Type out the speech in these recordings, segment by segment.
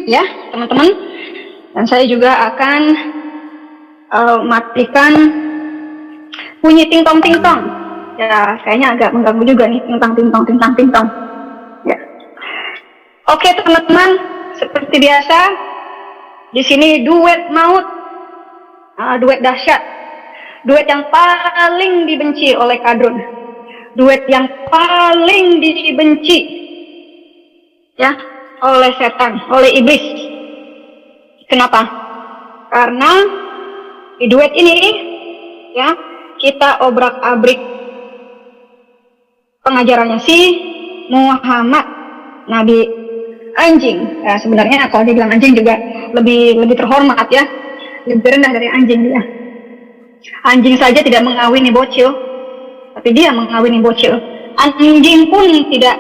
mute ya teman-teman, dan saya juga akan matikan bunyi ting-tong ya, kayaknya agak mengganggu juga nih, ting-tong ya. Oke teman-teman, seperti biasa di sini duet maut, duet dahsyat, duet yang paling dibenci oleh Kadrun, duet yang paling dibenci ya oleh setan, oleh iblis. Kenapa? Karena di duet ini ya kita obrak-abrik pengajarannya si Muhammad, nabi anjing. Ya, sebenarnya kalau dibilang anjing juga lebih terhormat ya, lebih rendah dari anjing dia. Anjing saja tidak mengawini bocil, tapi dia mengawini bocil. Anjing pun tidak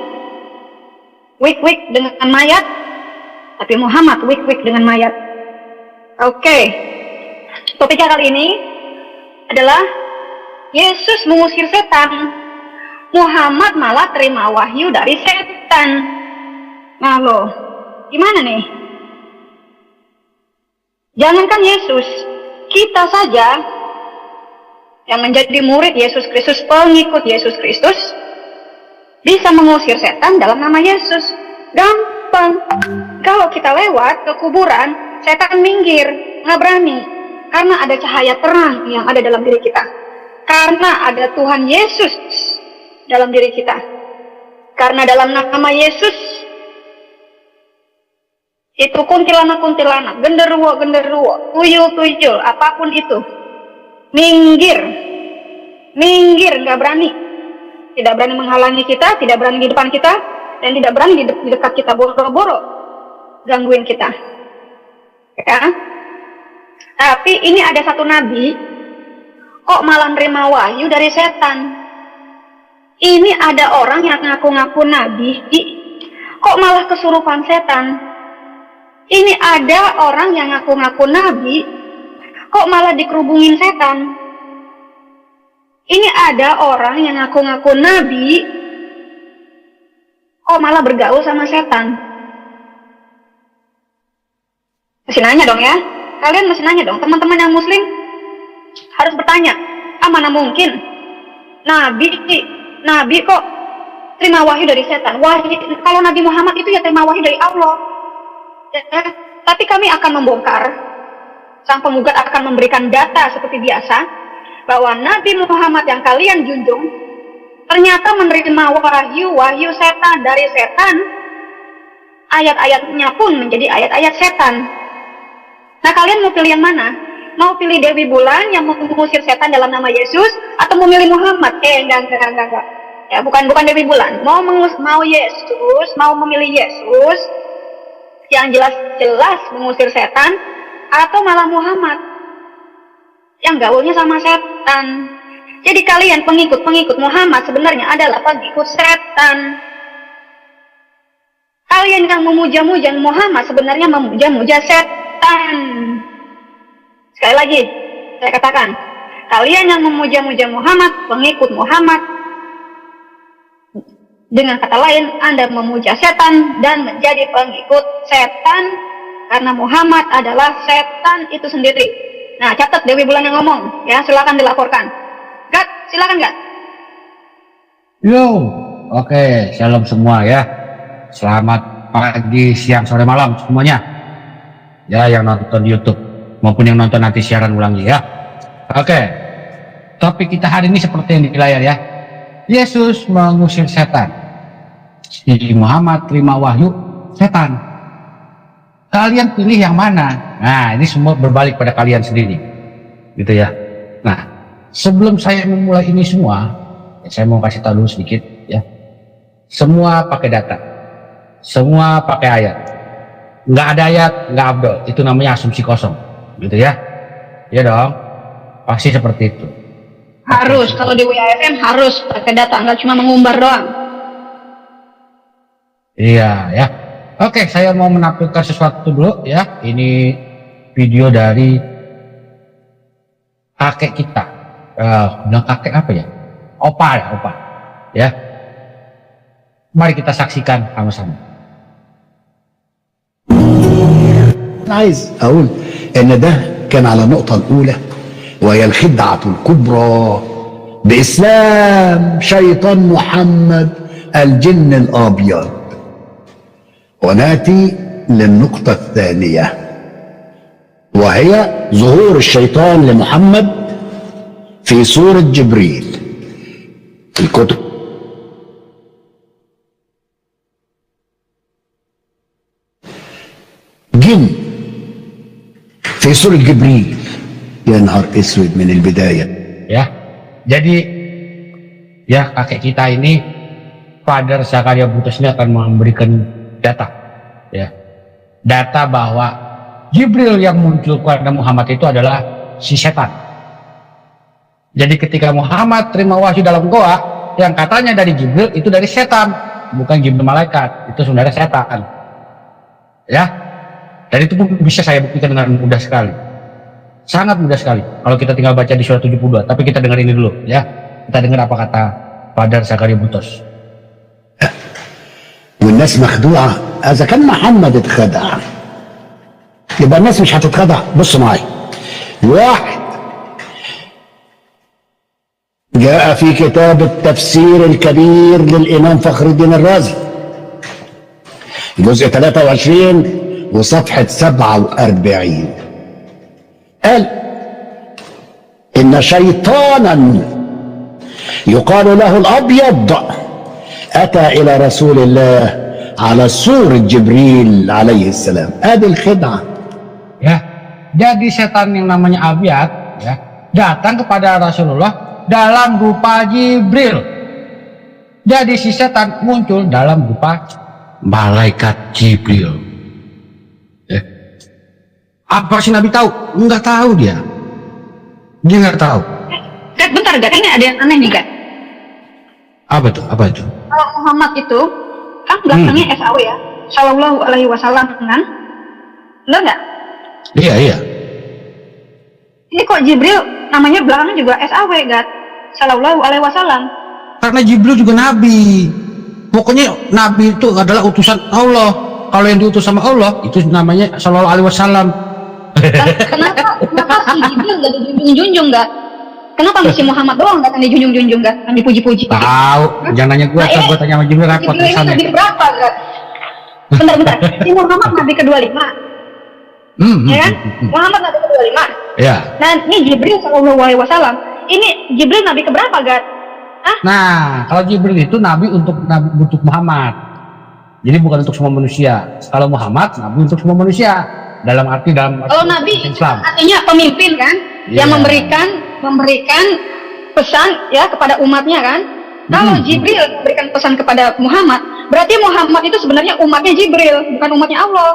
wik-wik dengan mayat, tapi Muhammad wik-wik dengan mayat. Oke, topiknya kali ini adalah Yesus mengusir setan, Muhammad malah terima wahyu dari setan. Nah loh, gimana nih? Jangankan Yesus, kita saja yang menjadi murid Yesus Kristus, pengikut Yesus Kristus, bisa mengusir setan dalam nama Yesus. Gampang. Kalau kita lewat ke kuburan, setan minggir, nggak berani. Karena ada cahaya terang yang ada dalam diri kita. Karena ada Tuhan Yesus dalam diri kita. Karena dalam nama Yesus, itu kuntilanak, genderuwo, tuyul, apapun itu, minggir, nggak berani. Tidak berani menghalangi kita, tidak berani di depan kita, dan tidak berani di dekat kita, boro-boro gangguin kita. Ya. Tapi ini ada satu nabi kok malah nerima wahyu dari setan. Ini ada orang yang ngaku-ngaku nabi kok malah kesurupan setan. Ini ada orang yang ngaku-ngaku nabi kok malah dikerubungin setan. Ini ada orang yang ngaku-ngaku nabi kok malah bergaul sama setan. Masih nanya dong ya, kalian masih nanya dong, teman-teman yang muslim harus bertanya, mana mungkin nabi kok terima wahyu dari setan? Wahyu, kalau Nabi Muhammad itu ya terima wahyu dari Allah ya. Tapi kami akan membongkar, sang penggugat akan memberikan data seperti biasa, bahwa Nabi Muhammad yang kalian junjung ternyata menerima wahyu setan dari setan. Ayat-ayatnya pun menjadi ayat-ayat setan. Nah, kalian mau pilih yang mana? Mau pilih Dewi Bulan yang mengusir setan dalam nama Yesus, atau mau milih Muhammad? Enggak. Ya, bukan Dewi Bulan. Mau Yesus, mau memilih Yesus yang jelas-jelas mengusir setan, atau malah Muhammad yang gaulnya sama setan. Jadi kalian pengikut Muhammad sebenarnya adalah pengikut setan. Kalian yang memuja-muja Muhammad sebenarnya memuja-muja setan. Sekali lagi saya katakan, kalian yang memuja-muja Muhammad, pengikut Muhammad, dengan kata lain Anda memuja setan dan menjadi pengikut setan, karena Muhammad adalah setan itu sendiri. Nah, catat Dewi Bulan yang ngomong ya, silakan dilaporkan. Gat, silakan Gat. Yo, oke, shalom semua ya. Selamat pagi, siang, sore, malam semuanya. Ya, yang nonton di YouTube maupun yang nonton nanti siaran ulangnya ya. Oke, topik kita hari ini seperti yang di layar ya. Yesus mengusir setan, si Muhammad terima wahyu setan. Kalian pilih yang mana? Nah, ini semua berbalik pada kalian sendiri, gitu ya. Nah, sebelum saya memulai ini semua, ya, saya mau kasih tahu dulu sedikit ya. Semua pakai data, semua pakai ayat. Nggak ada ayat, nggak abdol. Itu namanya asumsi kosong, gitu ya. Ya dong, pasti seperti itu. Harus, kalau di WAFM harus pakai data, nggak cuma mengumbar doang. Iya ya. Oke, saya mau menampilkan sesuatu dulu ya. Ini video dari kakek kita. Bilang kakek apa ya? Opa ya. Mari kita saksikan sama-sama. أنا عايز أقول إن ده كان على النقطة الأولى، وهي الخدعة الكبرى بإسلام شيطان محمد الجن الأبيض. ونأتي للنقطة الثانية، وهي ظهور الشيطان لمحمد في سورة جبريل. الكتب جن في سورة جبريل، يا نهار اسود من البداية. Ya, jadi ya kakek kita ini, Father Zakaria Butos ini akan memberikan data, ya, data bahwa Jibril yang muncul kepada Muhammad itu adalah si setan. Jadi ketika Muhammad terima wahyu dalam goa, yang katanya dari Jibril itu dari setan, bukan Jibril malaikat, itu sebenarnya setan. Ya, dan itu pun bisa saya buktikan dengan mudah sekali. Sangat mudah sekali kalau kita tinggal baca di surat 72. Tapi kita dengar ini dulu, ya. Kita dengar apa kata Father Zakaria Butos. والناس مخدوعة. إذا كان محمد اتخدع يبقى الناس مش هتتخدع. بص معايا، واحد جاء في كتاب التفسير الكبير للإمام فخر الدين الرازي جزء 23 وصفحة 47 قال إن شيطانا يقال له الأبيض أتى إلى رسول الله على صورة جبريل عليه السلام. هذه الخدعة. Ya, jadi setan yang namanya Abiat, ya, datang kepada Rasulullah dalam rupa Jibril. Jadi si setan muncul dalam rupa malaikat Jibril. Apa sih Nabi tahu? Enggak tahu dia. Dia nggak tahu. Gat, bentar Gat, ini ada yang aneh nih Gat. Apa tuh? Apa itu? Kalau Muhammad itu kan belakangnya SAW ya, Sallallahu Alaihi Wasallam kan? Benar nggak? Iya, iya. Ini kok Jibril namanya belakangnya juga SAW Gat, Sallallahu Alaihi Wasallam. Karena Jibril juga Nabi. Pokoknya Nabi itu adalah utusan Allah. Kalau yang diutus sama Allah itu namanya Sallallahu Alaihi Wasallam. Kenapa si Jibril nggak dijunjung-junjung Gat? Kenapa si Muhammad doang nggak dijunjung-junjung Gat? Yang dipuji-puji? Tahu, jangan nanya gue, gue tanya sama Jibril repot Jibril ini sana. nabi berapa Gat? Bentar, si Muhammad nabi ke-25. Ya kan? Muhammad nabi ke-25. Ya. Nah, ini Jibril Sallallahu Alaihi Wasallam. Ini Jibril nabi keberapa Gat? Hah? Nah, kalau Jibril itu nabi untuk Muhammad. Jadi bukan untuk semua manusia. Kalau Muhammad nabi untuk semua manusia. Dalam arti Kalau nabi Islam. artinya pemimpin kan, yang memberikan pesan ya kepada umatnya kan. Kalau Jibril memberikan pesan kepada Muhammad, berarti Muhammad itu sebenarnya umatnya Jibril, bukan umatnya Allah.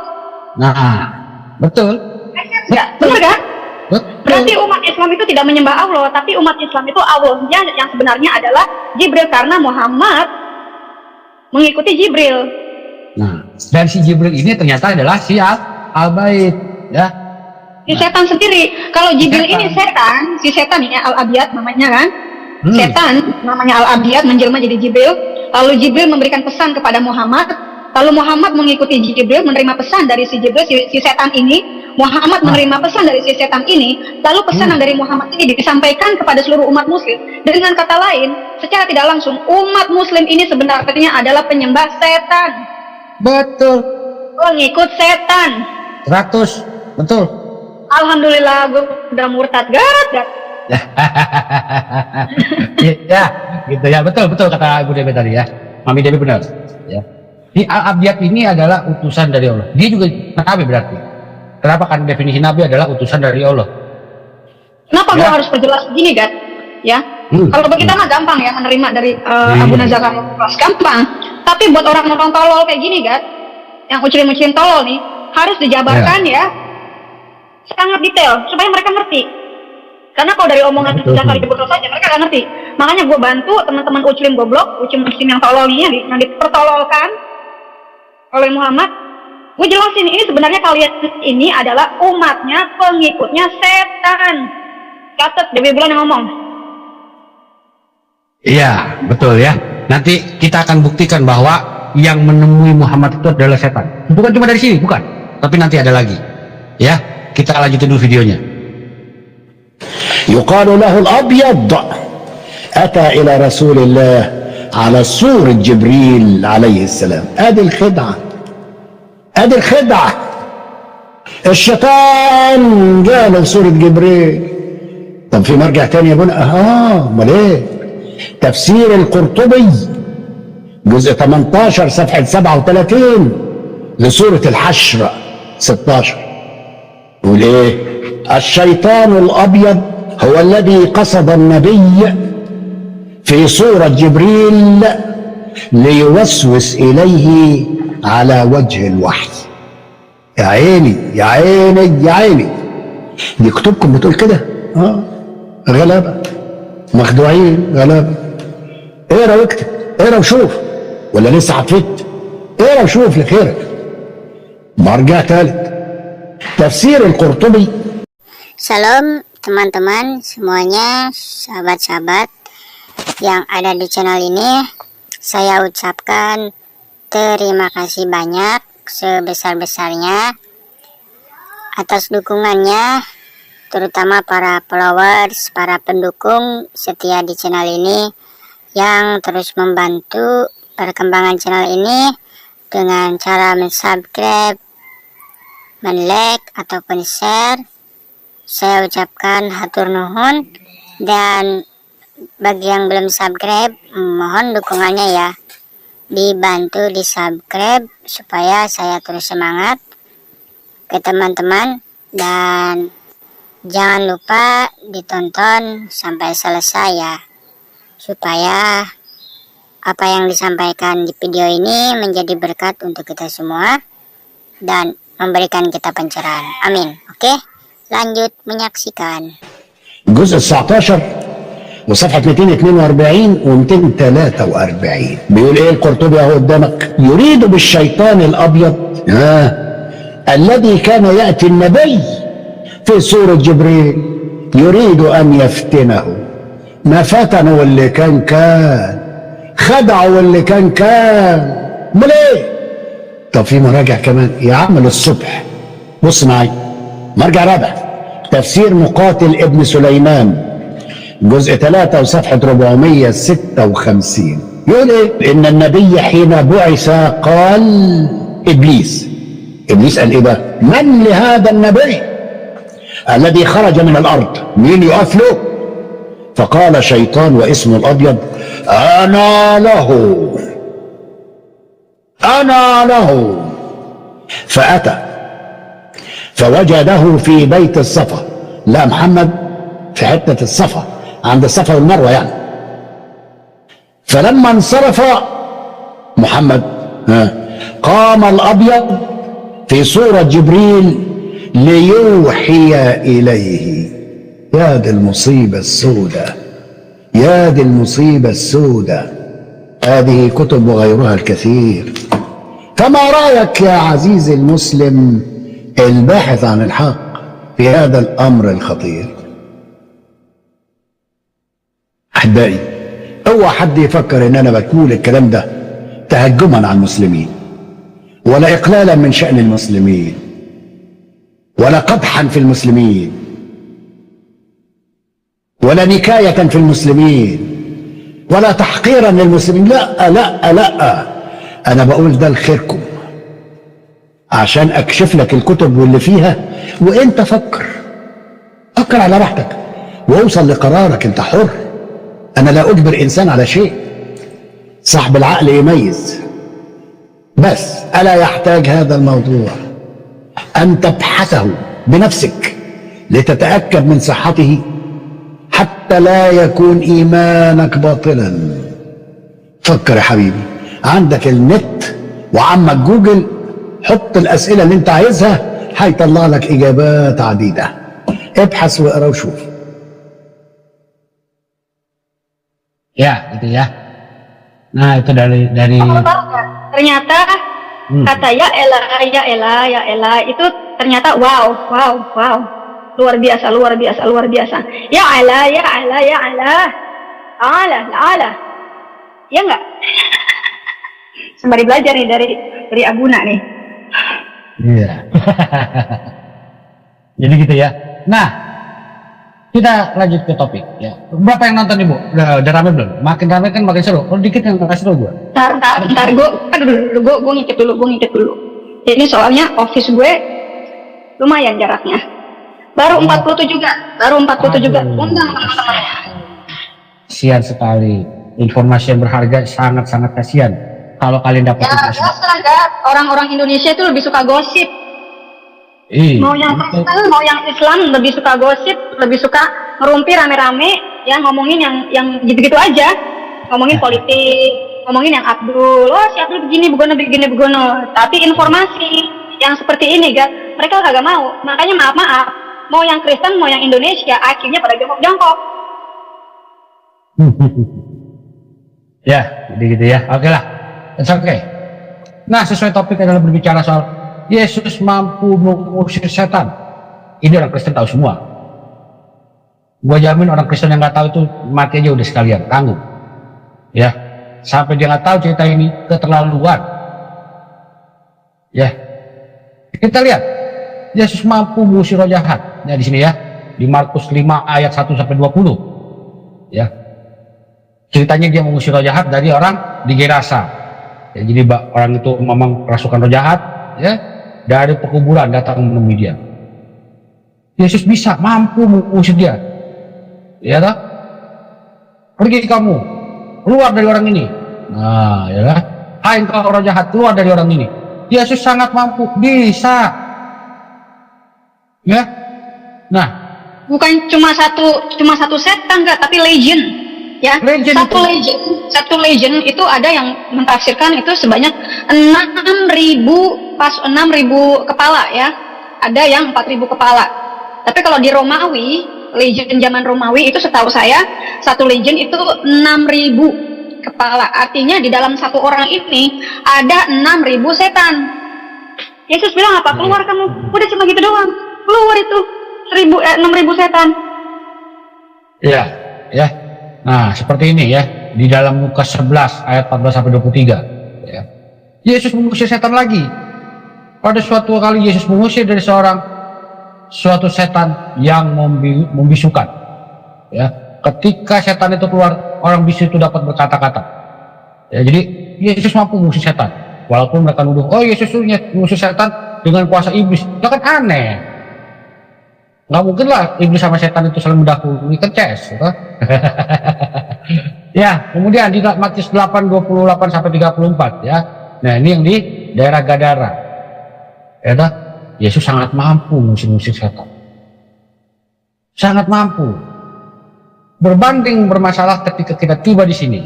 Nah, betul. Ya, benar kan? Betul. Berarti umat Islam itu tidak menyembah Allah, tapi umat Islam itu Allahnya yang sebenarnya adalah Jibril, karena Muhammad mengikuti Jibril. Nah, dan si Jibril ini ternyata adalah si Al-Bait, ya. Si setan sendiri. Kalau Jibril ini setan, si setan ya Al-Abiyat namanya kan. Setan namanya Al-Abiyat menjelma jadi Jibril. Lalu Jibril memberikan pesan kepada Muhammad. Lalu Muhammad mengikuti Jibril, menerima pesan dari si Jibril, si setan ini. Muhammad menerima pesan dari si setan ini. Lalu pesanan dari Muhammad ini disampaikan kepada seluruh umat muslim. Dengan kata lain, secara tidak langsung, umat muslim ini sebenarnya adalah penyembah setan. Betul. Pengikut setan. 100, betul. Alhamdulillah, gue udah murtad Gat. Ya, gitu ya, betul kata Ibu Dewi tadi ya. Mami Dewi benar. Ya. Di Al-Abiyat ini adalah utusan dari Allah. Dia juga nabi berarti. Kenapa? Kan definisi nabi adalah utusan dari Allah. Kenapa gue harus perjelas begini Gat? Ya, kalau bagi kita mah gampang ya menerima dari Abu Zakaria gampang. Tapi buat orang-orang tolol kayak gini Gat, yang ucilin tolol nih, harus dijabarkan ya sangat detail supaya mereka ngerti. Karena kalau dari omongan Zakaria Butos saja mereka nggak ngerti. Makanya gue bantu teman-teman ucilin goblok, ucilin yang tolol ini yang dipertololkan oleh Muhammad. Gue jelasin ini sebenarnya kalian ini adalah umatnya, pengikutnya setan. Catat Dewi Bulan yang ngomong. Iya, betul ya. Nanti kita akan buktikan bahwa yang menemui Muhammad itu adalah setan. Bukan cuma dari sini, bukan. Tapi nanti ada lagi. Ya, kita lanjutin dulu videonya. يقال له الأبيض أتى إلى رسول الله على صورة جبريل عليه السلام. ادي الخدعة، ادي الخدعة. الشيطان جاله صورة جبريل. طب في مرجع تاني يا بنا؟ امال ايه؟ تفسير القرطبي جزء 18 صفحة 37 لسورة الحشر 16 يقول ايه؟ الشيطان الابيض هو الذي قصد النبي في صورة جبريل ليوسوس إليه على وجه الوحي. يا عيني يا عيني يا عيني، دي كتبكم بتقول كده. غلابة مخدوعين غلابة. اقرا واكتب، اقرا وشوف، ولا لسه حفظت؟ اقرا وشوف لخيرك. مرجع ثالث تفسير القرطبي. Shalom teman-teman semuanya, sahabat-sahabat yang ada di channel ini. Saya ucapkan terima kasih banyak sebesar-besarnya atas dukungannya, terutama para followers, para pendukung setia di channel ini yang terus membantu perkembangan channel ini dengan cara mensubscribe, men-like ataupun share. Saya ucapkan hatur nuhun, dan bagi yang belum subscribe, mohon dukungannya ya, dibantu di subscribe supaya saya terus semangat ke teman-teman, dan jangan lupa ditonton sampai selesai ya, supaya apa yang disampaikan di video ini menjadi berkat untuk kita semua dan memberikan kita pencerahan. Amin. Oke, lanjut menyaksikan. الجزء 19 وصفحة 242 و 243 بيقول ايه القرطبي اهو قدامك؟ يريد بالشيطان الابيض الذي كان يأتي النبي في سورة جبريل، يريد ان يفتنه. ما فتنه اللي كان خدعه اللي كان امال ايه؟ طب في مراجع كمان يا عم للصبح. بص معايا مرجع رابع تفسير مقاتل ابن سليمان جزء 3 وصفحة 456 يقول ايه؟ ان النبي حين بعث قال ابليس قال ايه بقى؟ من لهذا النبي الذي خرج من الارض؟ مين يقف له؟ فقال شيطان واسمه الابيض انا له. فاتى فوجده في بيت الصفا. لا محمد في حتة الصفا عند الصفا والمروة يعني. فلما انصرف محمد قام الأبيض في صورة جبريل ليوحي إليه. يا دي المصيبة السوداء، يا دي المصيبة السوداء. هذه كتب وغيرها الكثير. فما رأيك يا عزيزي المسلم الباحث عن الحق في هذا الأمر الخطير؟ أحبائي، اوعى حد يفكر ان انا بقول الكلام ده تهجما على المسلمين، ولا اقلالا من شأن المسلمين، ولا قدحا في المسلمين، ولا نكاية في المسلمين، ولا تحقيرا للمسلمين. لا لا لا، انا بقول ده لخيركم عشان اكشف لك الكتب واللي فيها، وانت فكر على راحتك واوصل لقرارك، انت حر. انا لا اجبر انسان على شيء، صاحب العقل يميز. بس الا يحتاج هذا الموضوع ان تبحثه بنفسك لتتأكد من صحته حتى لا يكون ايمانك باطلا. فكر يا حبيبي، عندك النت وعمك جوجل، حط الاسئلة اللي انت عايزها هيطلع لك اجابات عديدة. ابحث واقرا وشوف. Ya, gitu ya. Nah, itu dari Kamu tahu nggak? Ternyata kata ya elah itu ternyata wow. Luar biasa. Ya elah. Ala. Ya enggak? Sembari belajar nih dari Abuna nih. Iya. Jadi gitu ya. Nah, kita lanjut ke topik ya. Berapa yang nonton ibu? Udah rame belum? Makin rame kan makin seru. Kalau dikit yang gak seru gue. Bentar, gue ngintip dulu. Ini soalnya office gue lumayan jaraknya. Baru 47 juga. Undang teman-temannya. Kasian sekali. Informasi yang berharga, sangat-sangat kasihan. Kalau kalian dapat Ya, biasa kan. Orang-orang Indonesia itu lebih suka gosip. Mau yang Kristen, mau yang Islam lebih suka gosip, lebih suka ngerumpi rame-rame, ya ngomongin yang gitu-gitu aja, ngomongin politik, ngomongin yang Abdul, si Abdul begini begono. Tapi informasi yang seperti ini, mereka kagak mau. Makanya maaf, mau yang Kristen, mau yang Indonesia, akhirnya pada jongkok-jongkok. Ya, gitu ya. Oke lah, it's okay. Nah, sesuai topik adalah berbicara soal Yesus mampu mengusir setan. Ini orang Kristen tahu semua. Gua jamin orang Kristen yang nggak tahu itu mati aja udah sekalian, tanggung. Ya, sampai dia nggak tahu cerita ini keterlaluan. Ya, kita lihat Yesus mampu mengusir roh jahat. Ya di sini ya, di Markus 5 ayat 1 sampai 20. Ya, ceritanya dia mengusir roh jahat dari orang di Gerasa. Ya, jadi orang itu memang kerasukan roh jahat. Ya, dari pekuburan datang menemui dia. Yesus bisa mampu mengusir dia. Ya tak? Pergi kamu, keluar dari orang ini. Nah, ya kan? Hai engkau roh jahat, keluar dari orang ini. Yesus sangat mampu, bisa. Ya. Nah, Bukan cuma satu setan tapi legion. Ya, satu legion itu ada yang mentafsirkan itu sebanyak 6.000 kepala ya. Ada yang 4.000 kepala. Tapi kalau di Romawi, legion zaman Romawi itu setahu saya satu legion itu 6.000 kepala. Artinya di dalam satu orang ini ada 6.000 setan. Yesus bilang apa? Keluar kamu. Udah cuma gitu doang. Keluar itu 6.000 setan. Ya, ya. Nah, seperti ini ya, di dalam Lukas 11 ayat 14 sampai 23 ya. Yesus mengusir setan lagi. Pada suatu kali Yesus mengusir dari suatu setan yang membisukan. Ya, ketika setan itu keluar, orang bisu itu dapat berkata-kata. Ya, jadi Yesus mampu mengusir setan. Walaupun mereka nuduh, oh Yesus mengusir setan dengan kuasa iblis. Itu kan aneh. Nggak mungkin lah iblis sama setan itu saling mendahului, kan ces gitu. Ya, kemudian di Matius 8:28 sampai 34 ya. Nah, ini yang di daerah Gadara. Ya, Yesus sangat mampu mengusir setan. Sangat mampu. Berbanding bermasalah ketika kita tiba di sini.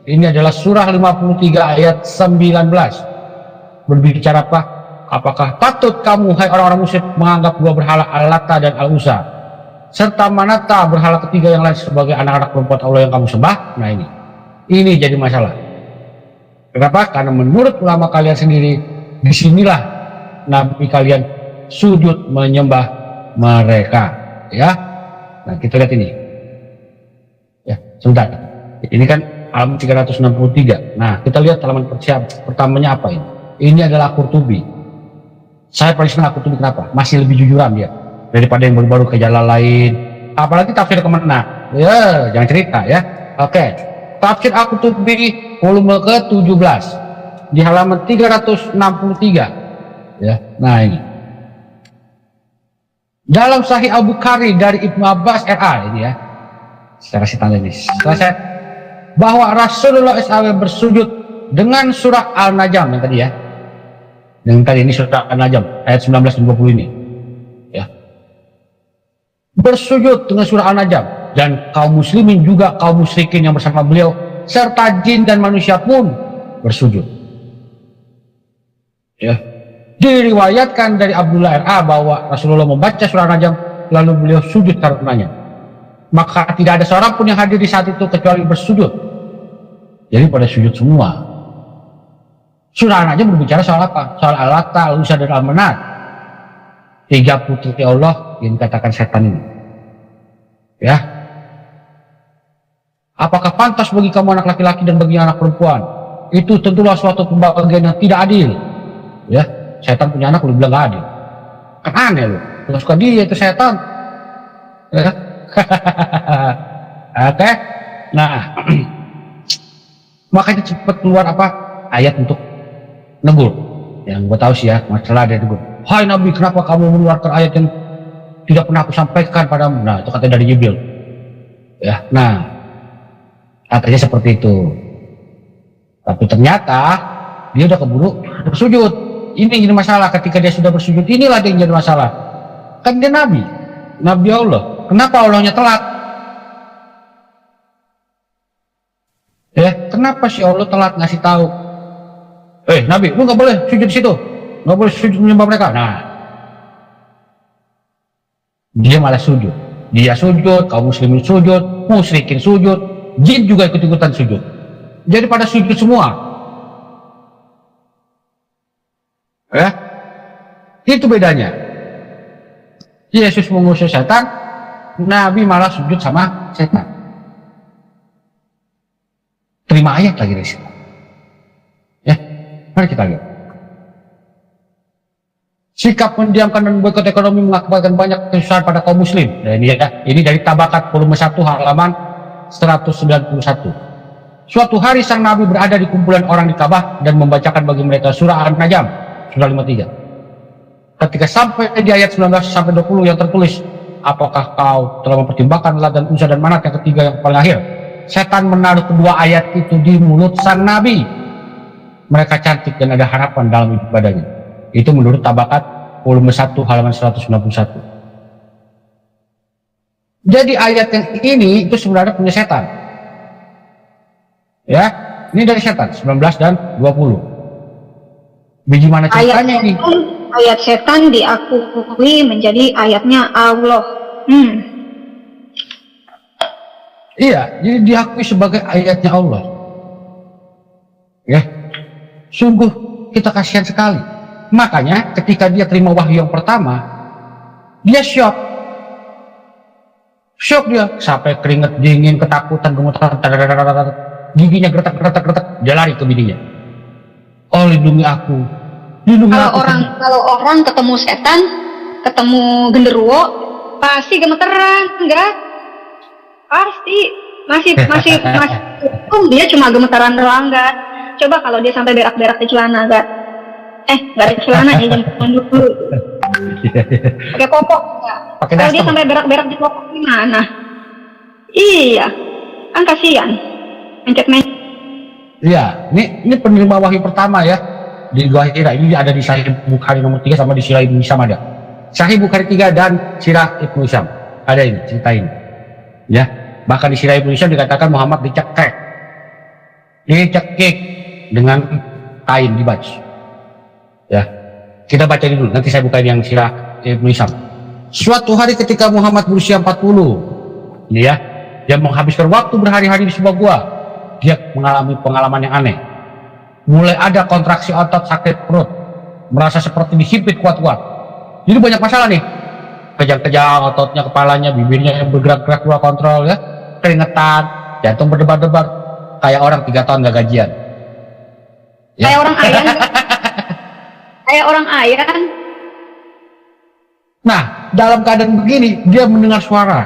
Ini adalah surah 53 ayat 19. Berbicara apa? Apakah patut kamu, hai orang-orang musyrik, menganggap dua berhala Al-Lata dan Al-Uzza, serta Manata, berhala ketiga yang lain, sebagai anak-anak perempuan Allah yang kamu sembah? Nah, ini jadi masalah. Kenapa? Karena menurut ulama kalian sendiri, disinilah nabi kalian sujud menyembah mereka. Ya, nah kita lihat ini. Ya, sebentar. Ini kan halaman 363. Nah, kita lihat halaman pertamanya apa ini? Ini adalah Qurtubi. Saya paling senang Qurtubi, kenapa? Masih lebih jujuran dia daripada yang baru-baru ke jalan lain. Apalagi tafsir kemana? Ya, jangan cerita ya. Oke. Tafsir Al-Qurtubi volume ke-17 di halaman 363. Ya. Nah, ini. Dalam Sahih Al-Bukhari dari Ibnu Abbas RA ini ya. Saya kasih tanda ini. Selesai. Bahwa Rasulullah SAW bersujud dengan surah Al-Najm yang tadi ya. Yang tadi ini surah An-Najm ayat 19 dan 20 ini ya. Bersujud dengan surah An-Najm, dan kaum muslimin juga kaum musyrikin yang bersama beliau serta jin dan manusia pun bersujud ya. Diriwayatkan dari Abdullah RA bahwa Rasulullah membaca surah An-Najm lalu beliau sujud karenanya, maka tidak ada seorang pun yang hadir di saat itu kecuali bersujud. Jadi pada sujud semua. Surah An-Najm berbicara soal apa? Soal Al-Lata, Al-Uzza dan Al-Manat, tiga putri Allah yang dikatakan setan ini. Ya. Apakah pantas bagi kamu anak laki-laki dan bagi anak perempuan? Itu tentulah suatu pembagian yang tidak adil. Ya, setan punya anak, lu bilang gak adil. Kan aneh lu. Lu suka dia itu setan. Ya. Oke. Nah, makanya cepat keluar apa ayat untuk negur. Yang gue tahu sih ya, masalah ada negur. Hai Nabi, kenapa kamu mengeluarkan ayat yang tidak pernah aku sampaikan padamu? Nah, itu katanya dari Jibril. Ya, nah, katanya seperti itu. Tapi ternyata dia udah keburu bersujud. Ini masalah. Ketika dia sudah bersujud, inilah yang jadi masalah. Kan dia Nabi Allah. Kenapa Allahnya telat? Ya, kenapa sih Allah telat ngasih tahu? Nabi, lu nggak boleh sujud di situ, nggak boleh sujud menyembah mereka. Nah, dia malah sujud. Dia sujud, kaum muslimin sujud, musyrikin sujud, jin juga ikut-ikutan sujud. Jadi pada sujud semua. Ya, itu bedanya. Yesus mengusir setan, Nabi malah sujud sama setan. Terima ayat lagi dari situ. Ya, mari kita lihat. Sikap mendiamkan dan boikot ekonomi mengakibatkan banyak kesusahan pada kaum muslim. Nah, ini dari Tabakat volume 1 halaman 191. Suatu hari sang Nabi berada di kumpulan orang di Ka'bah dan membacakan bagi mereka surah An-Najm, surah 53. Ketika sampai di ayat 19 sampai 20 yang tertulis, apakah kau telah mempertimbangkan Lat dan Uzza dan Manat yang ketiga yang paling akhir? Setan menaruh kedua ayat itu di mulut sang Nabi. Mereka cantik dan ada harapan dalam hidup badannya. Itu menurut Tabakat volume 1 halaman 191. Jadi ayat yang ini itu sebenarnya punya setan. Ya, ini dari setan 19 dan 20. Biji mana ceritanya ini? Ayat setan diakui menjadi ayatnya Allah. Iya, jadi diakui sebagai ayatnya Allah. Ya, sungguh kita kasihan sekali. Makanya ketika dia terima wahyu yang pertama, dia shock dia sampai keringet dingin, ketakutan, gemetar, giginya geretak, dia lari ke bininya. Oh, lindungi aku. Kalau orang ketemu setan, ketemu genderuwo, pasti gemeteran, enggak? Pasti masih dia cuma gemetaran doang, enggak? Coba kalau dia sampai berak-berak di celana, enggak? Nggak ada celana ya, jangan dulu. Pakai popok, enggak? Kalau dia sampai berak-berak di popok gimana? Iya, kan kasihan. Mencet-mencet. Iya, ini penerima wahyu pertama ya. Di Gua Hira ini ada di Sahih Bukhari nomor 3 sama di Sirah Ibnu Hisham ada. Sahih Bukhari 3 dan Sirah Ibnu Hisham ada ini cerita ini. Ya, bahkan di Sirah Ibnu Hisham dikatakan Muhammad dicekik dengan kain dibaj. Ya, kita baca dulu. Nanti saya bukain yang Sirah Ibnu Hisham. Suatu hari ketika Muhammad berusia 40, ya, dia menghabiskan waktu berhari-hari di sebuah gua. Dia mengalami pengalaman yang aneh. Mulai ada kontraksi otot, sakit perut, merasa seperti dihimpit kuat-kuat. Jadi banyak masalah nih. Kejang-kejang ototnya, kepalanya, bibirnya yang bergerak-gerak luar kontrol ya, keringetan, jantung berdebar-debar, kayak orang 3 tahun gak gajian. Ya. Kayak orang ayan. Kayak orang ayan. Nah, dalam keadaan begini, dia mendengar suara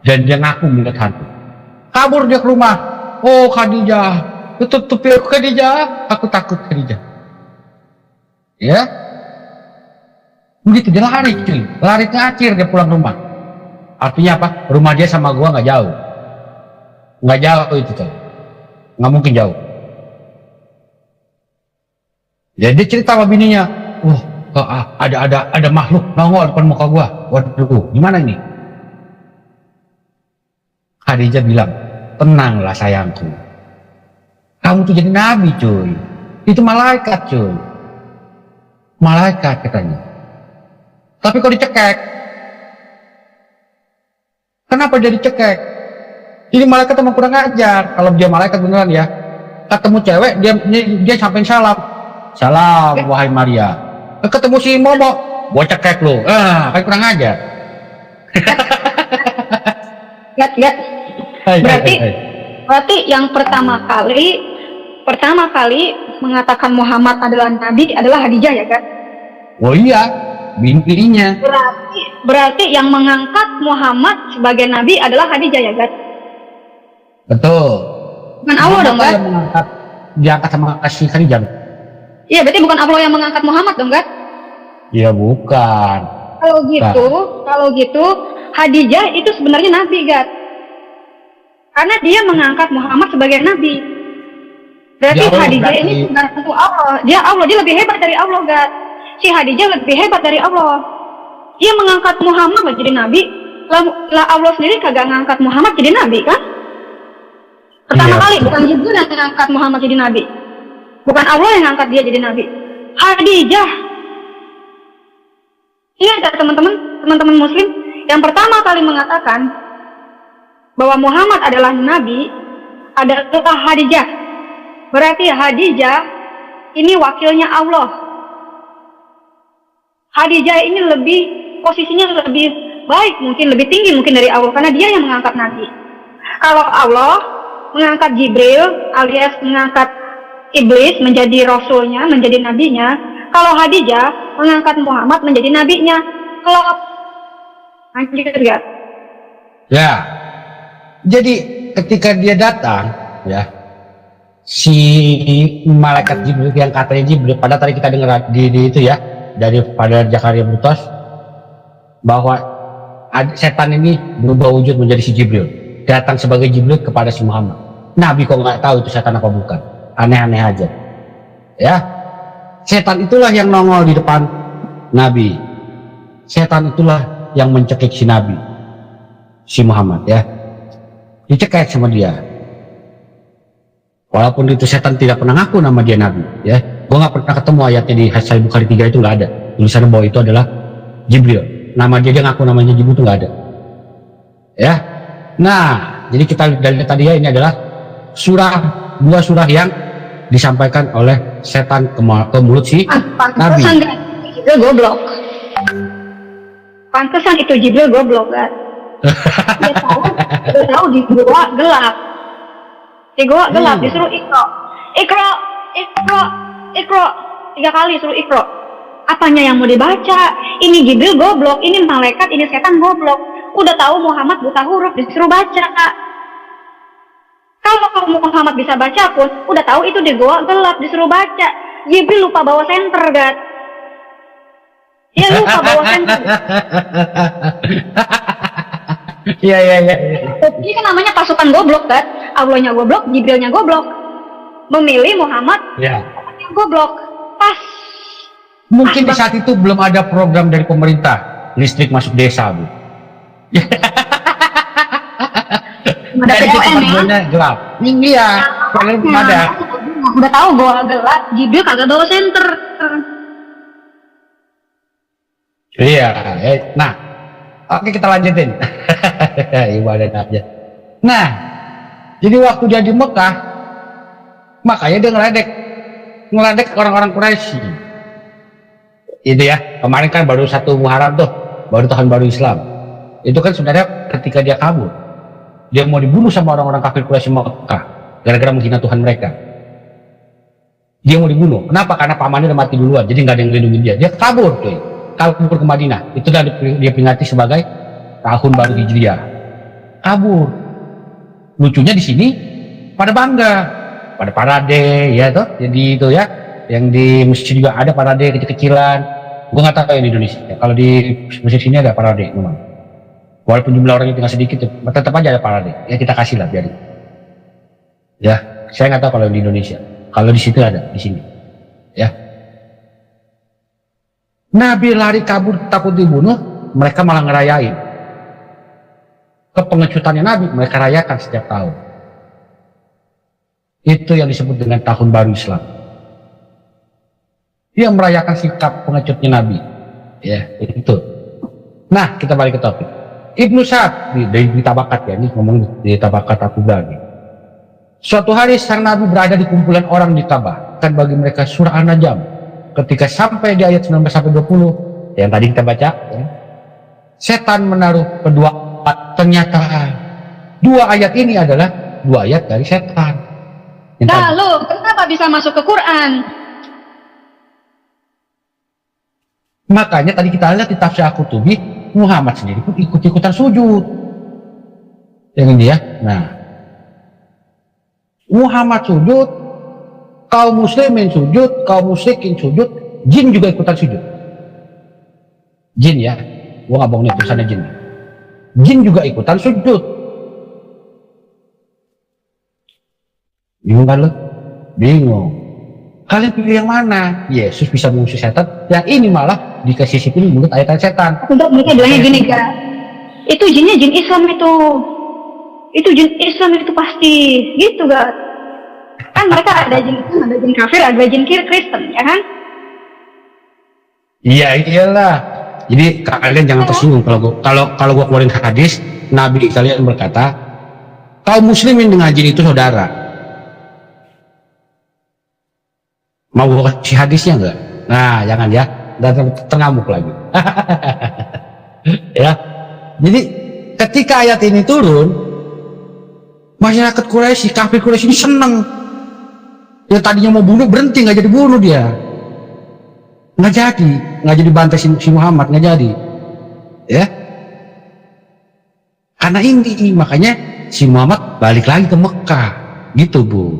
dan dia ngaku melihat hantu. Kabur dia ke rumah. Oh Khadijah, tutupi aku Khadijah, aku takut Khadijah. Ya, begitu dia lari cuy, lari ngacir dia pulang rumah. Artinya apa? Rumah dia sama gua nggak jauh itu tuh, nggak mungkin jauh. Jadi cerita sama bininya, ada makhluk nongol depan muka gua. Waduh, gimana ini? Khadijah bilang, tenanglah sayangku. Kamu tuh jadi nabi cuy. Itu malaikat cuy. Malaikat katanya. Tapi kok dicekek? Kenapa dia dicekek? Ini malaikat emang kurang ajar. Kalau dia malaikat beneran ya. Ketemu cewek, dia sampein salam. Salam wahai Maria. Ketemu si Momo, gua cekek lu. Kayak kurang ajar. Lihat. Berarti yang pertama kali mengatakan Muhammad adalah nabi adalah Khadijah ya kan? Oh iya, bininya. Berarti yang mengangkat Muhammad sebagai nabi adalah Khadijah ya, Gat? Betul. Bukan Allah dong, Gat? Yang mengangkat, diangkat sama kasih Khadijah. Iya, berarti bukan Allah yang mengangkat Muhammad dong, Gat? Iya bukan. Kalau gitu, Khadijah itu sebenarnya nabi, Gat. Karena dia mengangkat Muhammad sebagai nabi. Berarti Ya Allah, Khadijah berarti- ini bukan tentu Allah. Dia lebih hebat dari Allah, Gat. Si Khadijah lebih hebat dari Allah. Dia mengangkat Muhammad menjadi nabi. Lah Allah sendiri kagak ngangkat Muhammad jadi nabi, kan? Pertama Iya. kali bukan Jibril yang ngangkat Muhammad jadi nabi. Bukan Allah yang ngangkat dia jadi nabi. Khadijah. Ingat gak teman-teman muslim, yang pertama kali mengatakan bahwa Muhammad adalah nabi adalah Khadijah. Berarti Khadijah ini wakilnya Allah. Khadijah ini posisinya lebih baik, mungkin lebih tinggi mungkin dari Allah, karena dia yang mengangkat nabi. Kalau Allah mengangkat Jibril alias mengangkat iblis menjadi rasulnya, menjadi nabinya, kalau Khadijah mengangkat Muhammad menjadi nabinya. Kalau lanjut ya. Ya. Jadi ketika dia datang, ya, si malaikat Jibril yang katanya Jibril, pada tadi kita dengar di itu ya, daripada Zakaria Butos, bahwa setan ini berubah wujud menjadi si Jibril, datang sebagai Jibril kepada si Muhammad. Nabi kok nggak tahu itu setan apa bukan, aneh-aneh aja. Ya, setan itulah yang nongol di depan Nabi. Setan itulah yang mencekik si Nabi, si Muhammad ya. Dicekik sama dia. Walaupun itu setan tidak pernah ngaku nama dia Nabi ya. Gue nggak pernah ketemu ayatnya di Sahih Bukhari 3 itu, nggak ada tulisannya bahwa itu adalah Jibril. Nama dia ngaku namanya Jibril itu nggak ada. Ya. Nah, jadi kita dari tadi ya, ini adalah dua surah yang disampaikan oleh setan ke mulut si Nabi. Pantesan gak Jibril goblok. Pantesan itu Jibril goblok, kan? Dia tahu di gua gelap. Di gua gelap, disuruh Iqra. 3 kali suruh Iqra. Apanya yang mau dibaca? Ini Jibril goblok, ini malaikat, ini setan goblok. Udah tahu Muhammad buta huruf, disuruh baca. Kalau Muhammad bisa baca pun, udah tahu itu di gua gelap, disuruh baca. Jibril lupa bawa senter, Gat. Dia lupa bawa senter. Iya. Ini kan namanya pasukan goblok, kan? Allahnya goblok, Jibrilnya goblok. Memilih Muhammad Ya. yang goblok. Pas. Mungkin di saat itu belum ada program dari pemerintah listrik masuk desa, Bu. Ada Jadi itu PLN ya. tujuannya gelap. Iya, padahal belum ada. Udah tahu gua gelap, Jibril kagak bawa senter. Iya, nah, oke kita lanjutin. Ibadah aja. Nah, jadi waktu dia di Mekah, makanya dia ngeledek orang-orang Quraisy. Itu ya, kemarin kan baru 1 Muharram tuh, baru tahun baru Islam. Itu kan sebenarnya ketika dia kabur, dia mau dibunuh sama orang-orang kafir Quraisy Mekah, gara-gara menghina Tuhan mereka. Dia mau dibunuh. Kenapa? Karena pamannya udah mati duluan, jadi nggak ada yang melindungi dia. Dia kabur, tuh. Kabur ke Madinah. Itu udah dia peringati sebagai tahun baru Hijriah. Kabur. Lucunya di sini pada bangga, pada parade, ya toh. Jadi itu ya, yang di Mesir juga ada parade kecil-kecilan. Gue nggak tahu ya di Indonesia. Kalau di Mesir sini ada parade memang. Walaupun jumlah orangnya tinggal sedikit, tetap aja ada parade. Ya kita kasih lah biarin. Ya, saya nggak tahu kalau di Indonesia. Kalau di situ ada, di sini. Ya. Nabi lari kabur takut dibunuh, mereka malah ngerayain. Kepengecutannya Nabi mereka rayakan setiap tahun. Itu yang disebut dengan tahun baru Islam. Dia merayakan sikap pengecutnya Nabi. Ya, itu. Nah, kita balik ke topik. Ibnu Sa'd di Tabakat ya, ini ngomong di Tabakat Abu Bagi. Suatu hari sang Nabi berada di kumpulan orang di Ka'bah, kan bagi mereka surah An-Najm. Ketika sampai di ayat 19-20 yang tadi kita baca, ya, setan menaruh kedua ternyata 2 ayat ini adalah 2 ayat dari setan. Lalu kenapa bisa masuk ke Quran? Makanya tadi kita lihat di tafsir Al-Qurtubi, Muhammad sendiri pun ikut-ikutan sujud. Yang ini ya. Nah, Muhammad sujud, kaum muslimin sujud, kaum musyrikin sujud, jin juga ikutan sujud. Jin ya, gua nggak bohong nih tulisannya jin. Jin juga ikutan sujud. Bingung kan lo? Bingung. Kalian pilih yang mana? Yesus bisa mengusir setan, yang ini malah dikasih sipil mulut ayat-ayat setan. Untuk mereka bilangnya gini, Kak. Itu jinnya jin Islam itu. Itu jin Islam itu pasti. Gitu, Kak. Kan mereka ada jin Islam, ada jin kafir, ada jin Kristen, ya kan? Iya iyalah. Jadi kalian jangan tersinggung kalau gua keluarin hadis, Nabi kalian berkata, kaum muslimin dengan jin itu saudara. Mau gua kasih hadisnya enggak? Nah, jangan ya. Dan terngamuk lagi. Ya. Jadi ketika ayat ini turun, masyarakat Quraisy, kafir Quraisy ini seneng. Yang tadinya mau bunuh berhenti, nggak jadi bunuh dia. Nggak jadi bantai si Muhammad, nggak jadi. Ya. Karena ini makanya si Muhammad balik lagi ke Mekah, gitu Bu.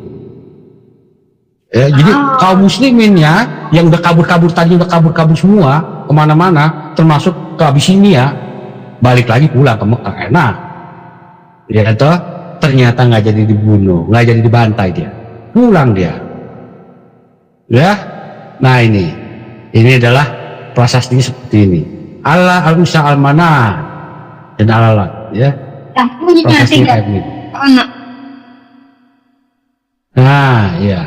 Ya, jadi kaum muslimin ya, yang udah kabur-kabur tadi udah kabur-kabur semua kemana-mana, termasuk ke Abyssinia, balik lagi pulang ke Mekah. Enak. Ya toh, ternyata nggak jadi dibunuh, nggak jadi dibantai dia, pulang dia. Ya, nah ini adalah prasastinya seperti ini. Allah al-Musa al-Mana dan Allah ya. Yang punya Prasastinya tiga kayak begini. anak. Nah, ya.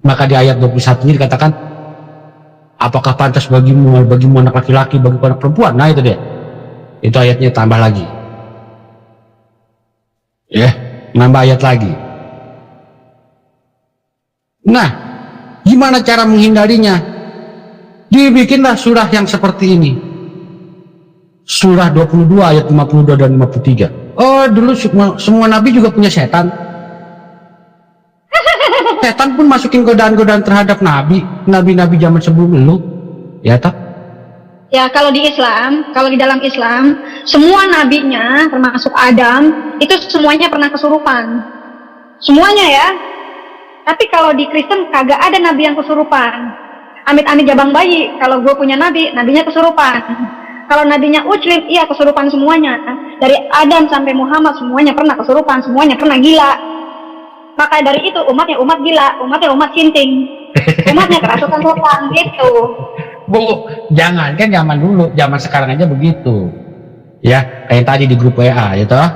Maka di ayat 21 ini dikatakan, apakah pantas bagimu anak laki-laki, bagimu anak perempuan? Nah itu dia. Itu ayatnya tambah lagi. Ya, nambah ayat lagi. Nah, gimana cara menghindarinya? Dibikinlah surah yang seperti ini. Surah 22 ayat 52 dan 53. Oh, dulu semua nabi juga punya setan. Setan pun masukin godaan-godaan terhadap nabi-nabi zaman sebelum lu, ya tak? Ya kalau di Islam, kalau di dalam Islam, semua nabinya termasuk Adam itu semuanya pernah kesurupan, semuanya ya. Tapi kalau di Kristen kagak ada nabi yang kesurupan. Amit-amit jabang bayi, kalau gue punya nabinya kesurupan. Kalau nabinya Uclim, iya kesurupan semuanya. Dari Adam sampai Muhammad semuanya pernah kesurupan, semuanya pernah gila. Maka dari itu umatnya umat gila, umatnya umat sinting, umatnya kerasukan setan gitu. Bu, jangan kan zaman dulu, zaman sekarang aja begitu. Ya, kayak tadi di grup WA, ya toh?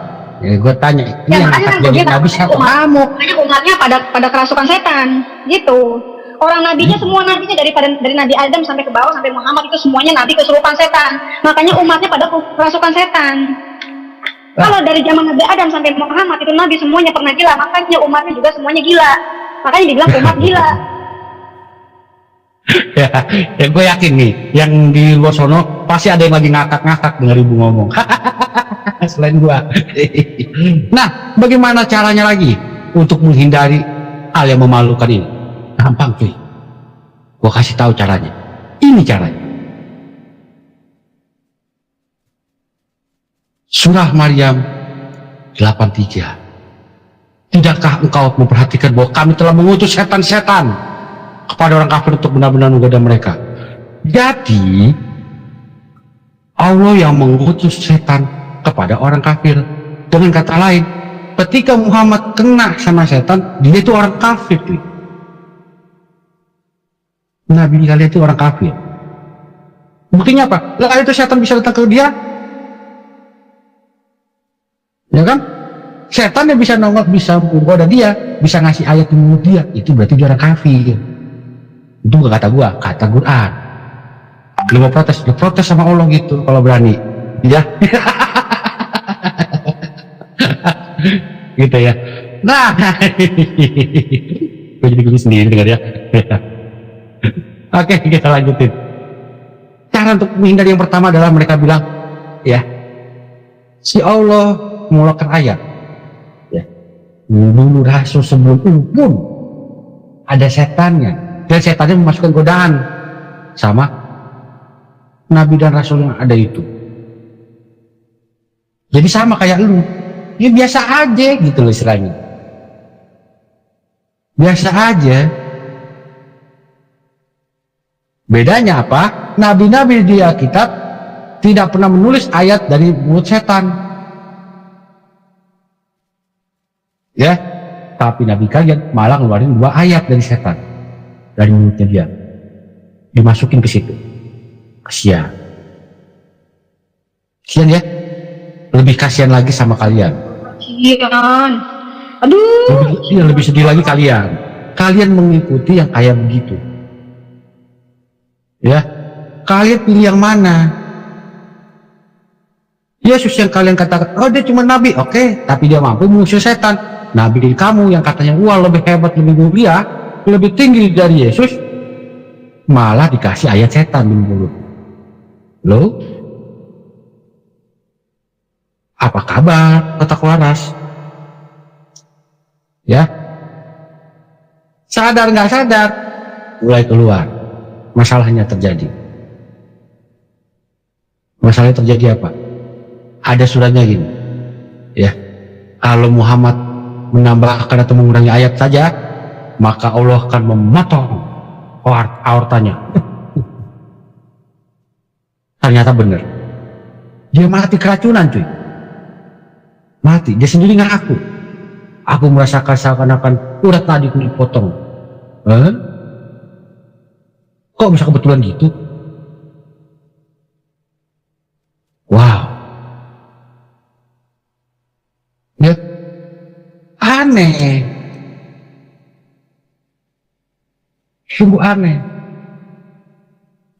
Ya, gue tanya, ini yang angkat jadi nabi siapa? Kamu. Umatnya pada kerasukan setan, gitu. Orang nabinya semua nabinya dari Nabi Adam sampai ke bawah sampai Muhammad itu semuanya nabi kesurupan setan. Makanya umatnya pada kerasukan setan. Kalau dari zaman Nabi Adam sampai Muhammad itu nabi semuanya pernah gila, makanya umatnya juga semuanya gila. Makanya dibilang umat gila. Ya gue yakin nih, yang di luar sono pasti ada yang lagi ngakak-ngakak dengar ibu ngomong. Selain gua. Nah, bagaimana caranya lagi untuk menghindari hal yang memalukan ini? Gampang cuy. Gua kasih tahu caranya. Ini caranya. Surah Maryam 83. Tidakkah engkau memperhatikan bahwa kami telah mengutus setan-setan kepada orang kafir untuk benar-benar menggoda mereka? Jadi Allah yang mengutus setan kepada orang kafir. Dengan kata lain, ketika Muhammad kena sama setan, dia itu orang kafir tuh. Nabi kalian itu orang kafir. Buktinya apa? Lah itu setan bisa datang ke dia, ya kan? Setan yang bisa nongol, bisa menggoda dia, bisa ngasih ayat di mulut dia, itu berarti dia orang kafir. Itu bukan kata gua, kata Quran. Lu mau protes, lu protes sama Allah gitu kalau berani, ya. Gitu ya. Nah, gue jadi gini sendiri dengar ya. Oke, kita lanjutin. Cara untuk menghindari yang pertama adalah mereka bilang, ya, si Allah mengeluarkan ayat, ya, dulu Rasul sebelum pun ada setannya, dan setannya memasukkan godaan sama nabi dan rasul yang ada itu. Jadi sama kayak lu, ya biasa aja gitu loh istilahnya. Biasa aja. Bedanya apa? Nabi-nabi di Alkitab tidak pernah menulis ayat dari mulut setan. Ya, tapi Nabi kalian malah ngeluarin 2 ayat dari setan. Dari mulutnya dia. Dimasukin ke situ. Kasihan. Kasihan ya? Lebih kasihan lagi sama kalian. Kasihan. Aduh. Lebih sedih lagi kalian. Kalian mengikuti yang kayak begitu. Ya, kalian pilih yang mana? Yesus yang kalian katakan, oh dia cuma nabi, oke, tapi dia mampu mengusir setan. Nabi kamu yang katanya wah lebih hebat, lebih mulia, lebih tinggi dari Yesus, malah dikasih ayat setan di mulut. Loh? Apa kabar, kotak waras? Ya, sadar nggak sadar, mulai keluar. Masalahnya terjadi. Masalahnya terjadi apa? Ada suratnya gini, ya. Kalau Muhammad menambahkan atau mengurangi ayat saja, maka Allah akan memotong aortanya. Ternyata benar. Dia mati keracunan, cuy. Mati. Dia sendiri ngaku. Aku merasakan seakan-akan urat nadiku dipotong. Kok bisa kebetulan gitu? Wow. Ya, aneh. Sungguh aneh.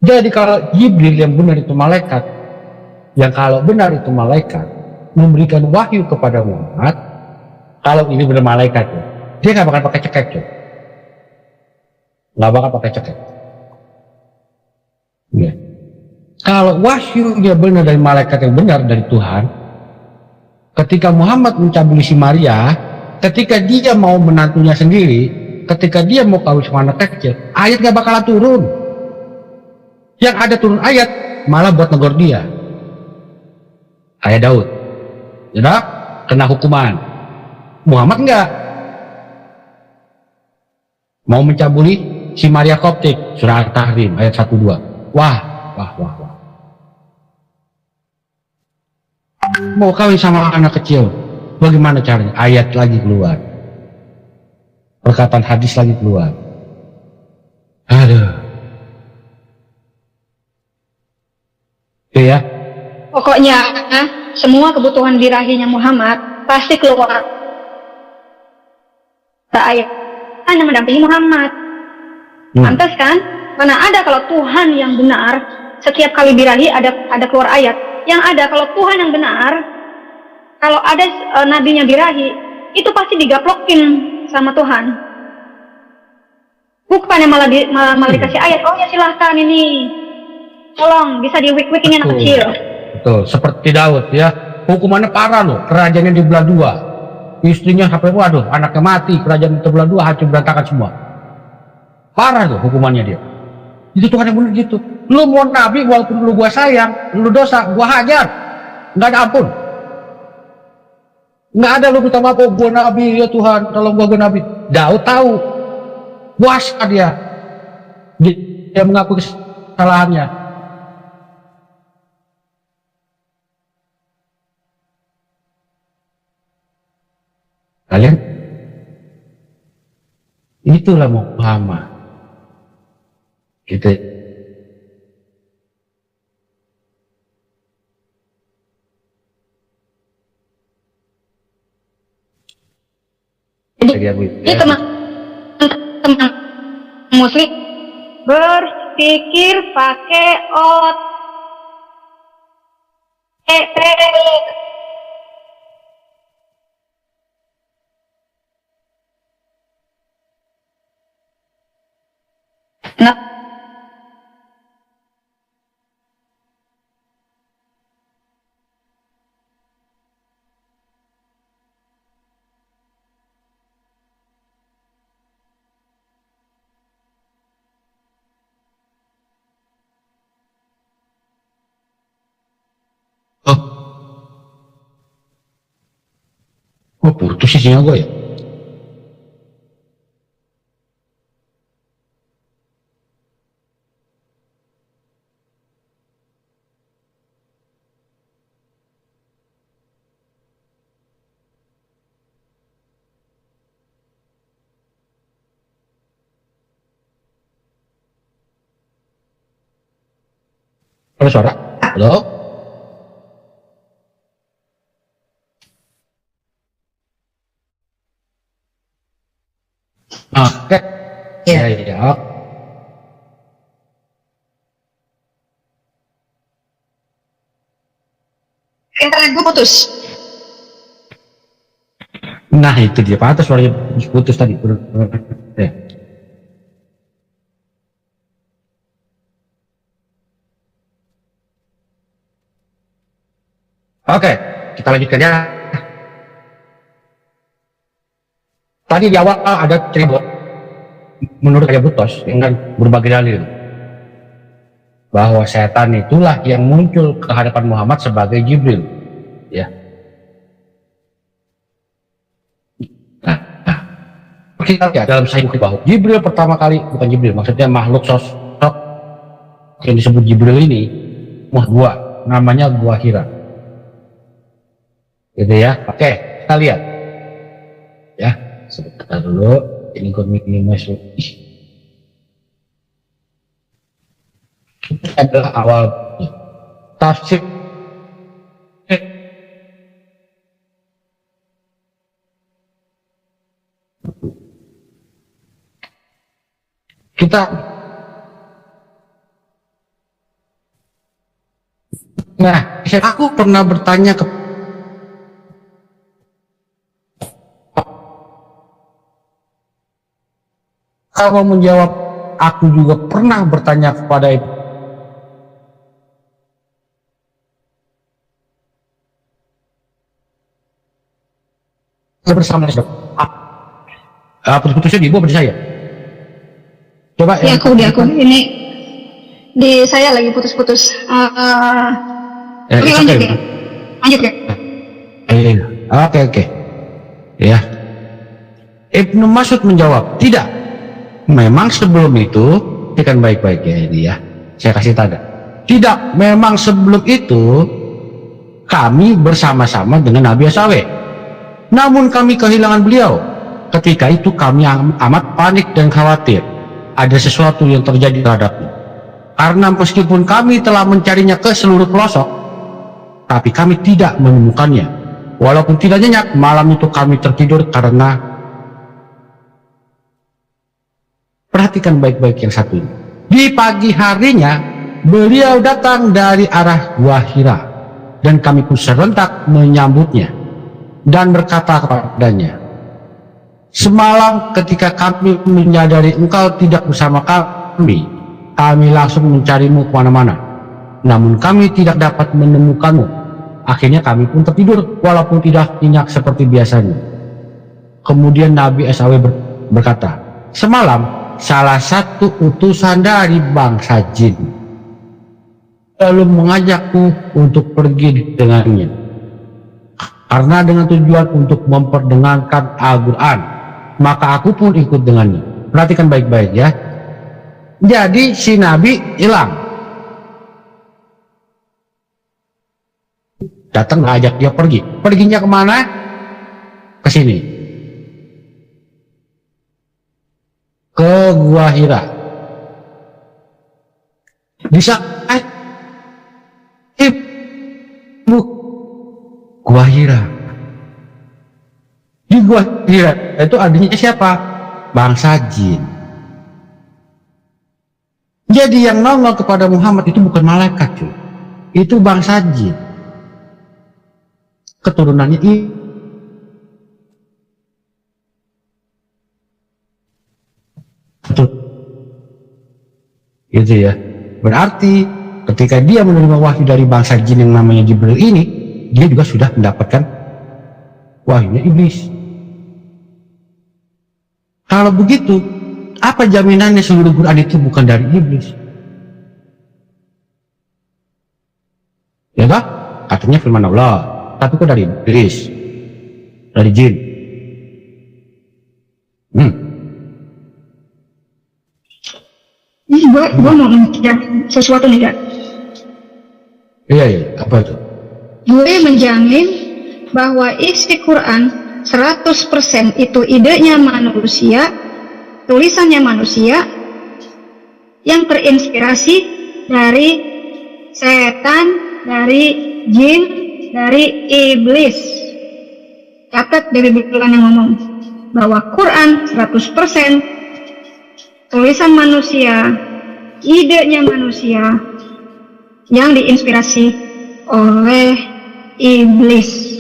Jadi kalau Jibril yang benar itu malaikat, yang kalau benar itu malaikat, memberikan wahyu kepada Muhammad, kalau ini benar malaikat ya, dia nggak bakal pakai cekek tuh. Nggak bakal pakai cekek. Ya. Kalau wahyunya benar dari malaikat yang benar dari Tuhan, ketika Muhammad mencabuli si Maria, ketika dia mau menantunya sendiri, ketika dia mau kawin sama anak kecil, ayat gak bakalan turun. Yang ada turun ayat malah buat negor dia. Ayat Daud, ya, kena hukuman. Muhammad enggak. Mau mencabuli si Maria Koptik, surah At-Tahrim ayat 1-2. Wah. Mau kawin sama anak kecil, bagaimana caranya? Ayat lagi keluar, perkataan hadis lagi keluar. Aduh. Oke ya. Pokoknya semua kebutuhan birahinya Muhammad pasti keluar ayat hanya mendampingi Muhammad. Pantas kan? Mana ada kalau Tuhan yang benar setiap kali birahi ada keluar ayat. Yang ada kalau Tuhan yang benar, kalau ada nabinya birahi, itu pasti digaplokin sama Tuhan. Bukannya malah dikasih ayat, oh ya silahkan ini, tolong bisa di-wik-wikin yang kecil. Betul, seperti Daud ya, hukumannya parah loh, kerajaannya dibelah 2, istrinya sampai waduh, anaknya mati, kerajaan terbelah 2, hancur berantakan semua. Parah tuh hukumannya dia. Itu Tuhan yang benar gitu. Lu mau nabi walaupun lu gua sayang, lu dosa, gua hajar. Nggak ada ampun. Nggak ada lu minta maaf, oh gua nabi ya Tuhan, tolong gua nabi. Daud tahu. Puasa dia. Dia mengaku kesalahannya. Kalian itulah Muhammad. Gitu. Jadi teman-teman muslim berpikir pakai otak. Nah, posisinya gue ya. Ada suara? Halo? Oke. Ya, ya. Internet gue putus. Nah, itu dia. Pantas suaranya putus tadi. Ya. Oke, kita lanjutkan ya. Tadi di awal ada cerita menurut Ayah Butos dengan berbagai dalil bahwa setan itulah yang muncul ke hadapan Muhammad sebagai Jibril, ya. Nah, kita lihat dalam Sahih Bukhari bahwa Jibril pertama kali, bukan Jibril, maksudnya makhluk sosok yang disebut Jibril ini, gua, namanya Gua Hira, gitu ya. Oke, kita lihat, ya. Sebentar dulu, ini gue minimize dulu. Ini adalah awal tafsir kita. Nah, aku pernah bertanya ke kalau menjawab, aku juga pernah bertanya kepada itu. Bersama putus-putusnya di ibu apa di saya? Coba Ya, aku di aku. Ini di saya lagi putus-putus. Oke, lanjut ya. Lanjut ya. Oke. Ya. Ibnu Mas'ud menjawab, tidak. Memang sebelum itu, kan baik-baik ya ini ya. Saya kasih tanda. Tidak, memang sebelum itu kami bersama-sama dengan Nabi SAW. Namun kami kehilangan beliau. Ketika itu kami amat panik dan khawatir ada sesuatu yang terjadi terhadapnya. Karena meskipun kami telah mencarinya ke seluruh pelosok, tapi kami tidak menemukannya. Walaupun tidak nyenyak, malam itu kami tertidur karena, perhatikan baik-baik yang satu ini. Di pagi harinya, beliau datang dari arah Gua Hira, dan kami pun serentak menyambutnya dan berkata kepadanya, semalam ketika kami menyadari engkau tidak bersama kami langsung mencarimu kemana-mana. Namun kami tidak dapat menemukanmu. Akhirnya kami pun tertidur walaupun tidak nyenyak seperti biasanya. Kemudian Nabi SAW berkata, semalam salah satu utusan dari bangsa jin lalu mengajakku untuk pergi dengannya, karena dengan tujuan untuk memperdengarkan Al-Quran, maka aku pun ikut dengannya. Perhatikan baik-baik ya. Jadi si Nabi hilang, datang ngajak dia pergi. Perginya kemana? Ke sini, ke Gua Hira. Di saat Gua Hira, di Gua Hira itu adanya siapa? Bangsa jin. Jadi yang nongol kepada Muhammad itu bukan malaikat, cuy. Itu bangsa jin. Keturunannya gitu ya. Berarti ketika dia menerima wahyu dari bangsa jin yang namanya Jibril ini, dia juga sudah mendapatkan wahyunya iblis. Kalau begitu, apa jaminannya seluruh Quran itu bukan dari iblis? Ya kan? Katanya firman Allah, tapi kok dari iblis, dari jin. Hmm. Ini gue mau menjamin sesuatu nih, Kak. Iya, apa itu? Gue menjamin bahwa isi Quran 100% itu idenya manusia, tulisannya manusia, yang terinspirasi dari setan, dari jin, dari iblis. Catat dari bulan yang ngomong bahwa Quran 100% tulisan manusia, idenya manusia, yang diinspirasi oleh iblis.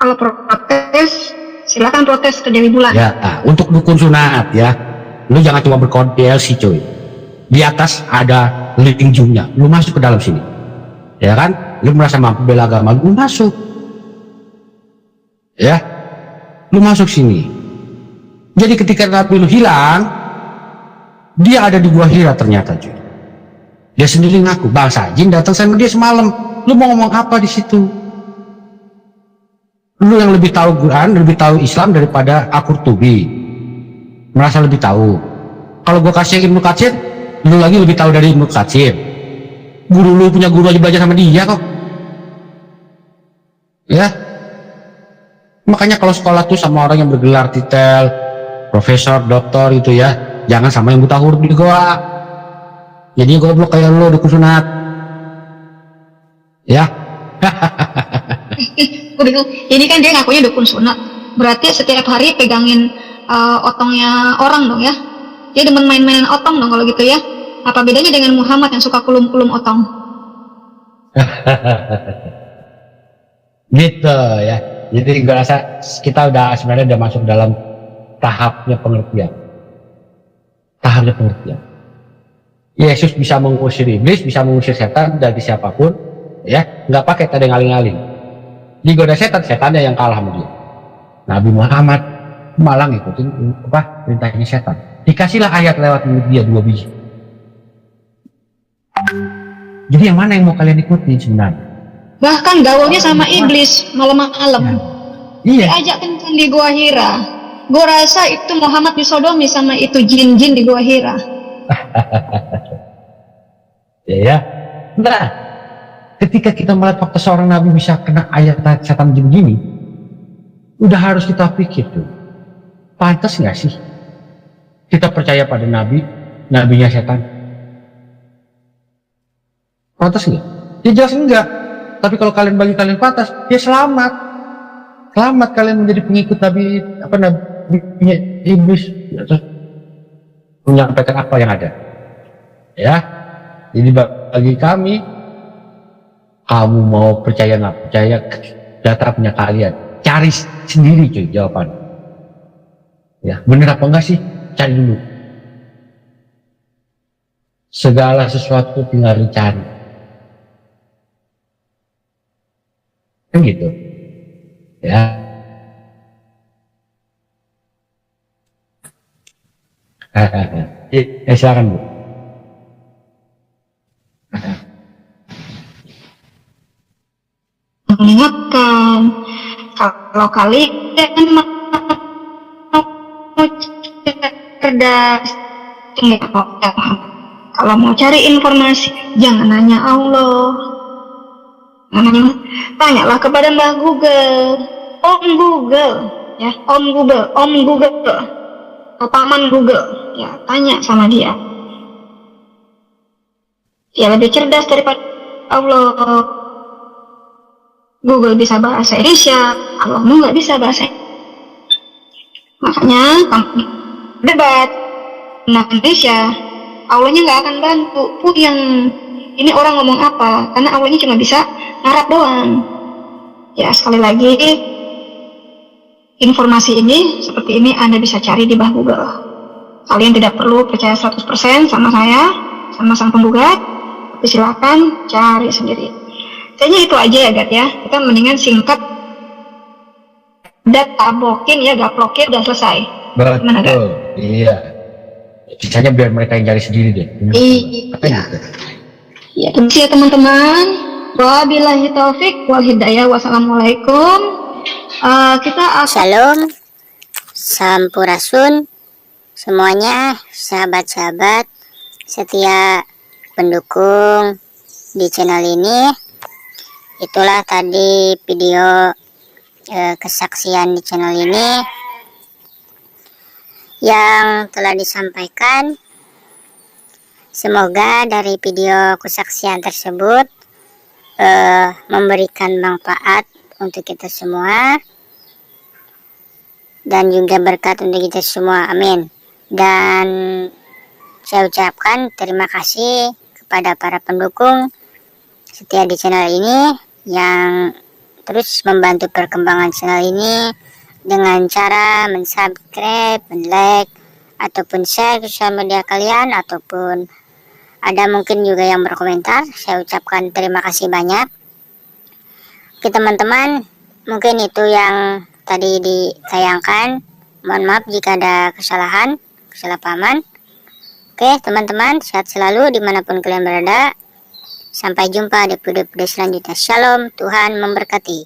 Kalau protes, silakan protes ke Dewi Bulan. Ya, untuk dukun sunat ya, lu jangan cuma berkode DLC cuy. Di atas ada link Zoom-nya, lu masuk ke dalam sini. Ya kan? Lu merasa mampu bela agama, lu masuk. Ya, lu masuk sini. Jadi ketika Nabi lu hilang, dia ada di gua Hira ternyata cuy. Dia sendiri ngaku, bangsa jin datang sama dia semalam. Lu mau ngomong apa di situ? Lu yang lebih tahu Quran, lebih tahu Islam daripada Al-Qurtubi. Merasa lebih tahu. Kalau gua kasih Ibnu Katsir, lu lagi lebih tahu dari Ibnu Katsir. Guru lu punya guru aja belajar sama dia kok. Ya. Makanya kalau sekolah tuh sama orang yang bergelar titel profesor, doktor itu ya, jangan sama yang buta huruf di gua. Jadi goblok kayak lu dukun sunat. Ya. Ini kan dia ngakunya dukun sunat, berarti setiap hari pegangin otongnya orang dong ya. Dia demen main-mainan otong dong kalau gitu ya. Apa bedanya dengan Muhammad yang suka kulum-kulum otong? Gitu ya. Jadi gue rasa kita sebenarnya udah masuk dalam tahapnya pengertian. Tahapnya pengertian. Yesus bisa mengusir iblis, bisa mengusir setan dari siapapun, ya, nggak pakai tadi ngaling-ngaling. Digoda setan, setannya yang kalah sama dia. Nabi Muhammad malah ngikutin perintahnya setan. Dikasihlah ayat lewat mulut dia 2 biji. Jadi yang mana yang mau kalian ikutin sebenarnya? Bahkan gaulnya sama iblis malam-malam. Iya. Diajak kencan di Gua Hira. Gua rasa itu Muhammad disodomi sama itu jin-jin di Gua Hira. Ya. Nah, ketika kita melihat fakta seorang nabi bisa kena ayat setan begini, udah harus kita pikir tuh, pantas nggak sih kita percaya pada nabinya setan? Pantas nggak? Ya jelas enggak. Tapi kalau bagi kalian pantas, ya selamat kalian menjadi pengikut nabinya iblis. Ya, terus menyampaikan apa yang ada. Ya, jadi bagi kami, kamu mau percaya nggak percaya, data punya kalian. Cari sendiri cuy jawaban. Ya, bener apa enggak sih? Cari dulu. Segala sesuatu tinggal dicari. Kan gitu. Ya. Silakan Bu. Mengingatkan kalau kalian mau cerdas, kalau mau cari informasi jangan nanya Allah, tanyalah kepada Mbah Google, Om Google, ya, Om Google, atau Paman Google, ya, tanya sama dia. Dia lebih cerdas daripada Allah. Google bisa bahasa Indonesia, Allahmu nggak bisa bahasa Indonesia. Makanya kamu debat tentang Indonesia, Allahnya nggak akan bantu. Yang ini orang ngomong apa? Karena Allahnya cuma bisa ngarap doang. Ya, sekali lagi, informasi ini seperti ini Anda bisa cari di Mbah Google. Kalian tidak perlu percaya 100% sama saya, sama sang penggugat, tapi silakan cari sendiri. Kayaknya itu aja ya Gat ya. Kita mendingan singkat, tablokin ya, gaplokin, udah selesai. Betul, iya. Sisanya biar mereka yang cari sendiri deh. Iya. Ya, terima kasih teman-teman. Wabillahi taufik wal hidayah. Wassalamualaikum. Kita Shalom Sampurasun semuanya, sahabat-sahabat setia pendukung di channel ini. Itulah tadi video kesaksian di channel ini yang telah disampaikan. Semoga dari video kesaksian tersebut memberikan manfaat untuk kita semua dan juga berkat untuk kita semua, amin. Dan saya ucapkan terima kasih kepada para pendukung setia di channel ini yang terus membantu perkembangan channel ini dengan cara mensubscribe, like, ataupun share ke sosial media kalian, ataupun ada mungkin juga yang berkomentar. Saya ucapkan terima kasih banyak. Oke teman-teman, mungkin itu yang tadi ditayangkan. Mohon maaf jika ada kesalahpahaman. Oke teman-teman, sehat selalu dimanapun kalian berada. Sampai jumpa di video-video selanjutnya. Shalom, Tuhan memberkati.